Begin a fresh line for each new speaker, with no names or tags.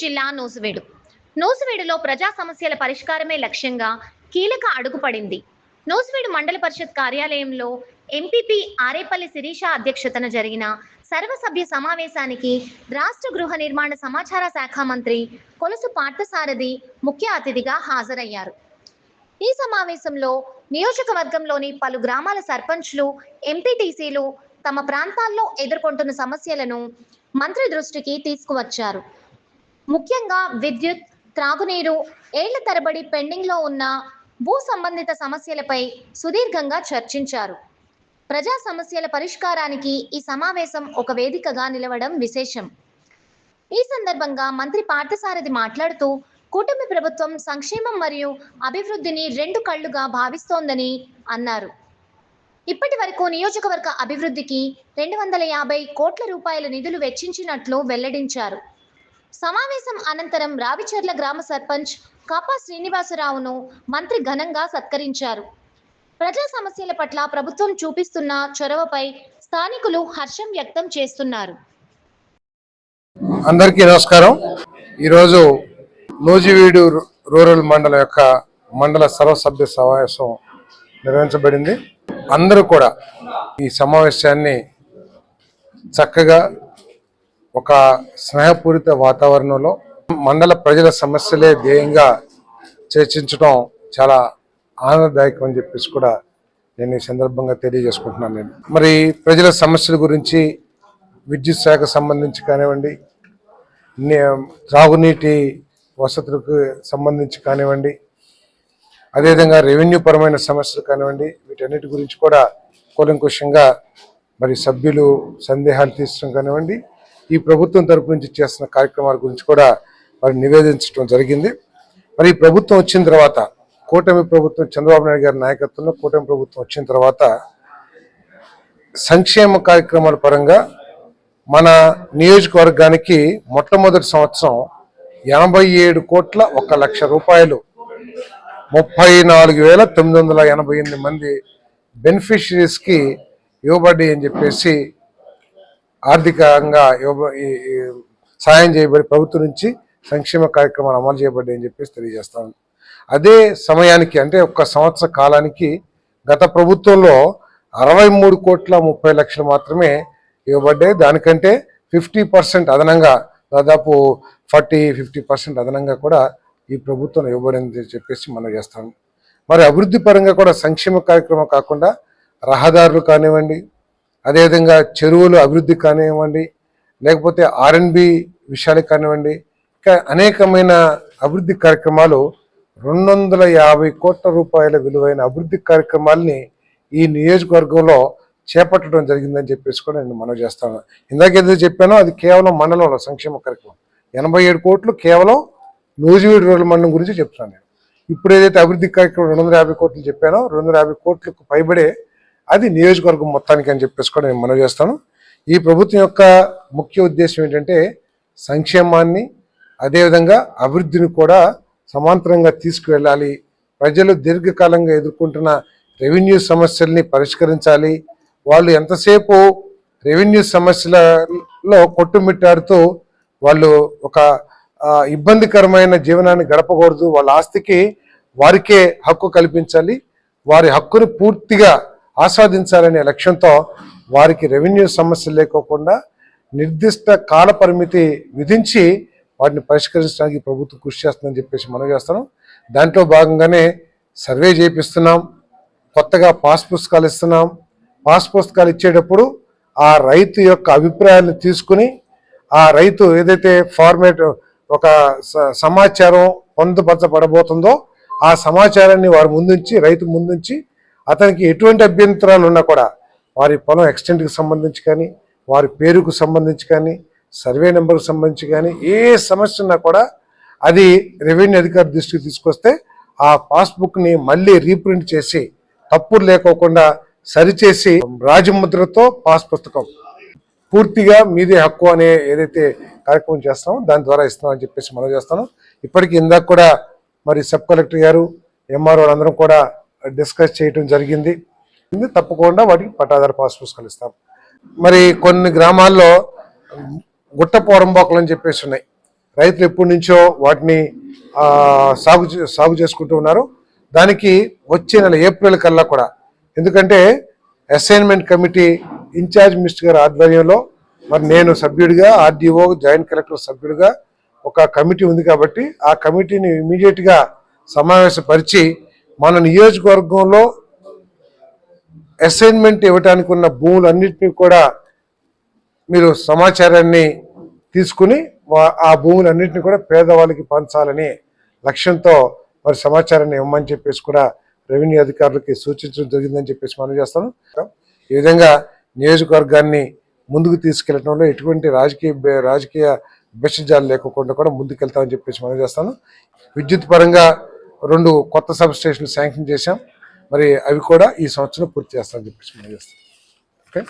జిల్లా నూజివీడులో ప్రజా సమస్యల పరిష్కారమే లక్ష్యంగా కీలక అడుగు పడింది. నూజివీడు మండల పరిషత్ కార్యాలయంలో ఎంపీపీ ఆరేపల్లి శిరీష అధ్యక్షతన జరిగిన సర్వసభ్య సమావేశానికి రాష్ట్ర గృహ నిర్మాణ సమాచార శాఖ మంత్రి కొలుసు పార్థసారథి ముఖ్య అతిథిగా హాజరయ్యారు. ఈ సమావేశంలో నియోజకవర్గంలోని పలు గ్రామాల సర్పంచ్లు, ఎంపీటీసీలు తమ ప్రాంతాల్లో ఎదుర్కొంటున్న సమస్యలను మంత్రి దృష్టికి తీసుకువచ్చారు. ముఖ్యంగా విద్యుత్, త్రాగునీరు, ఏళ్ల తరబడి పెండింగ్లో ఉన్న భూ సంబంధిత సమస్యలపై సుదీర్ఘంగా చర్చించారు. ప్రజా సమస్యల పరిష్కారానికి ఈ సమావేశం ఒక వేదికగా నిలవడం విశేషం. ఈ సందర్భంగా మంత్రి పార్థసారథి మాట్లాడుతూ, కూటమి ప్రభుత్వం సంక్షేమం మరియు అభివృద్ధిని రెండు కళ్లుగా భావిస్తోందని అన్నారు. ఇప్పటి వరకు నియోజకవర్గ అభివృద్ధికి 250 కోట్ల రూపాయల నిధులు వెచ్చించినట్లు వెల్లడించారు. సమావేశం అనంతరం రావిచర్ల గ్రామ సర్పంచ్ కాపా శ్రీనివాసరావును మంత్రి ఘనంగా సత్కరించారు. ప్రజా సమస్యల పట్ల ప్రభుత్వం చూపిస్తున్న చొరవపై స్థానికులు హర్షం వ్యక్తం చేస్తున్నారు.
అందరికీ నమస్కారం. ఈరోజు నూజివీడు రూరల్ మండలం యొక్క మండల సర్వసభ్య సమావేశం నిర్వహించబడింది. అందరూ కూడా ఈ సమావేశాన్ని చక్కగా ఒక స్నేహపూరిత వాతావరణంలో మండల ప్రజల సమస్యలే ధ్యేయంగా చర్చించడం చాలా ఆనందదాయకం అని చెప్పేసి కూడా నేను ఈ సందర్భంగా తెలియజేసుకుంటున్నాను. మరి ప్రజల సమస్యల గురించి విద్యుత్ శాఖ సంబంధించి కానివ్వండి, త్రాగునీటి వసతులకు సంబంధించి కానివ్వండి, అదేవిధంగా రెవెన్యూ పరమైన సమస్యలు కానివ్వండి, వీటన్నిటి గురించి కూడా కూలంకుషంగా మరి సభ్యులు సందేహాలు తీర్చడం కానివ్వండి, ఈ ప్రభుత్వం తరపు నుంచి చేస్తున్న కార్యక్రమాల గురించి కూడా మరి నివేదించడం జరిగింది. మరి ఈ ప్రభుత్వం వచ్చిన తర్వాత, కూటమి ప్రభుత్వం చంద్రబాబు నాయుడు గారి నాయకత్వంలో కూటమి ప్రభుత్వం వచ్చిన తర్వాత సంక్షేమ కార్యక్రమాల పరంగా మన నియోజకవర్గానికి మొట్టమొదటి సంవత్సరం 87 కోట్ల 1 లక్ష రూపాయలు 34,988 మంది బెనిఫిషరీస్కి ఇవ్వబడి అని చెప్పేసి ఆర్థికంగా సాయం చేయబడి ప్రభుత్వం నుంచి సంక్షేమ కార్యక్రమాలు అమలు చేయబడ్డాయి అని చెప్పేసి తెలియజేస్తాను. అదే సమయానికి అంటే ఒక్క సంవత్సర కాలానికి గత ప్రభుత్వంలో 63 కోట్ల 30 లక్షలు మాత్రమే ఇవ్వబడ్డాయి. దానికంటే 50% అదనంగా, దాదాపు 40-50% అదనంగా కూడా ఈ ప్రభుత్వం ఇవ్వబడింది చెప్పేసి మనం చేస్తాం. మరి అభివృద్ధి పరంగా కూడా సంక్షేమ కార్యక్రమం కాకుండా రహదారులు కానివ్వండి, అదేవిధంగా చెరువులు అభివృద్ధి కానివ్వండి, లేకపోతే R&B విషయాలు కానివ్వండి, ఇంకా అనేకమైన అభివృద్ధి కార్యక్రమాలు 250 కోట్ల రూపాయల విలువైన అభివృద్ధి కార్యక్రమాలని ఈ నియోజకవర్గంలో చేపట్టడం జరిగిందని చెప్పేసి కూడా నేను మనవి చేస్తాను. ఇందాక ఏదైతే చెప్పానో అది కేవలం మండలంలో సంక్షేమ కార్యక్రమం 87 కోట్లు కేవలం నూజివీడు రూరల్ మండలం గురించి చెప్తున్నాను నేను. ఇప్పుడు ఏదైతే అభివృద్ధి కార్యక్రమం 250 కోట్లు చెప్పానో 250 కోట్లకు పైబడే అది నియోజకవర్గం మొత్తానికి అని చెప్పేసి కూడా నేను మనవి చేస్తాను. ఈ ప్రభుత్వం యొక్క ముఖ్య ఉద్దేశం ఏంటంటే సంక్షేమాన్ని అదేవిధంగా అభివృద్ధిని కూడా సమాంతరంగా తీసుకువెళ్ళాలి. ప్రజలు దీర్ఘకాలంగా ఎదుర్కొంటున్న రెవెన్యూ సమస్యల్ని పరిష్కరించాలి. వాళ్ళు ఎంతసేపు రెవెన్యూ సమస్యలలో కొట్టుమిట్టాడుతూ వాళ్ళు ఒక ఇబ్బందికరమైన జీవనాన్ని గడపకూడదు. వాళ్ళ ఆస్తికి వారికే హక్కు కల్పించాలి, వారి హక్కును పూర్తిగా ఆస్వాదించాలనే లక్ష్యంతో వారికి రెవెన్యూ సమస్యలు లేకోకుండా నిర్దిష్ట కాల పరిమితి విధించి వాటిని పరిష్కరించడానికి ప్రభుత్వం కృషి చేస్తుందని చెప్పేసి మనం చేస్తాం. దాంట్లో భాగంగానే సర్వే చేపిస్తున్నాం, కొత్తగా పాస్ పుస్తకాలు ఇస్తున్నాం. పాస్ పుస్తకాలు ఇచ్చేటప్పుడు ఆ రైతు యొక్క అభిప్రాయాలను తీసుకుని ఆ రైతు ఏదైతే ఫార్మేట్ ఒక సమాచారం పొందుపరచబడబోతుందో ఆ సమాచారాన్ని వారి ముందుంచి, రైతు ముందుంచి అతనికి ఎటువంటి అభ్యంతరాలు ఉన్నా కూడా వారి పొలం ఎక్స్టెంట్కి సంబంధించి కానీ, వారి పేరుకు సంబంధించి కానీ, సర్వే నెంబర్కి సంబంధించి కానీ ఏ సమస్య ఉన్నా కూడా అది రెవెన్యూ అధికారి దృష్టికి తీసుకొస్తే ఆ పాస్బుక్ని మళ్ళీ రీప్రింట్ చేసి తప్పులు లేకోకుండా సరిచేసి రాజముద్రతో పాస్ పుస్తకం పూర్తిగా మీదే హక్కు అనే ఏదైతే కార్యక్రమం చేస్తామో దాని ద్వారా ఇస్తామని చెప్పేసి మనం చేస్తాను. ఇప్పటికీ ఇందాక కూడా మరి సబ్ కలెక్టర్ గారు, ఎంఆర్ఓ అందరం కూడా డిస్కస్ చేయడం జరిగింది. తప్పకుండా వాటికి పట్టాదార పాస్ పుస్తకాలు ఇస్తాం. మరి కొన్ని గ్రామాల్లో గుట్ట పోరంబోకలు అని చెప్పేసి ఉన్నాయి. రైతులు ఎప్పటి నుంచో వాటిని సాగు చేసుకుంటూ ఉన్నారు. దానికి వచ్చే నెల ఏప్రిల్ కల్లా కూడా, ఎందుకంటే అసైన్మెంట్ కమిటీ ఇన్ఛార్జ్ మినిస్టర్ గారి ఆధ్వర్యంలో మరి నేను సభ్యుడిగా, ఆర్డీఓ జాయింట్ కలెక్టర్ సభ్యుడిగా ఒక కమిటీ ఉంది కాబట్టి ఆ కమిటీని ఇమీడియట్గా సమావేశపరిచి మన నియోజకవర్గంలో అసైన్మెంట్ ఇవ్వడానికి ఉన్న భూములన్నింటినీ కూడా మీరు సమాచారాన్ని తీసుకుని ఆ భూములన్నింటినీ కూడా పేదవాళ్ళకి పంచాలని లక్ష్యంతో మరి సమాచారాన్ని ఇవ్వమని చెప్పేసి కూడా రెవెన్యూ అధికారులకి సూచించడం జరిగిందని చెప్పేసి మనం చేస్తాను. ఈ విధంగా నియోజకవర్గాన్ని ముందుకు తీసుకెళ్లడంలో ఎటువంటి రాజకీయ భేషజాలు లేకుండా కూడా ముందుకెళ్తామని చెప్పేసి మనం చేస్తాను. విద్యుత్ పరంగా 2 కొత్త సబ్ స్టేషన్లు శాంక్షన్ చేశాం. మరి అవి కూడా ఈ సంవత్సరం పూర్తి చేస్తామని చెప్పేసి మనం చేస్తాం. ఓకే.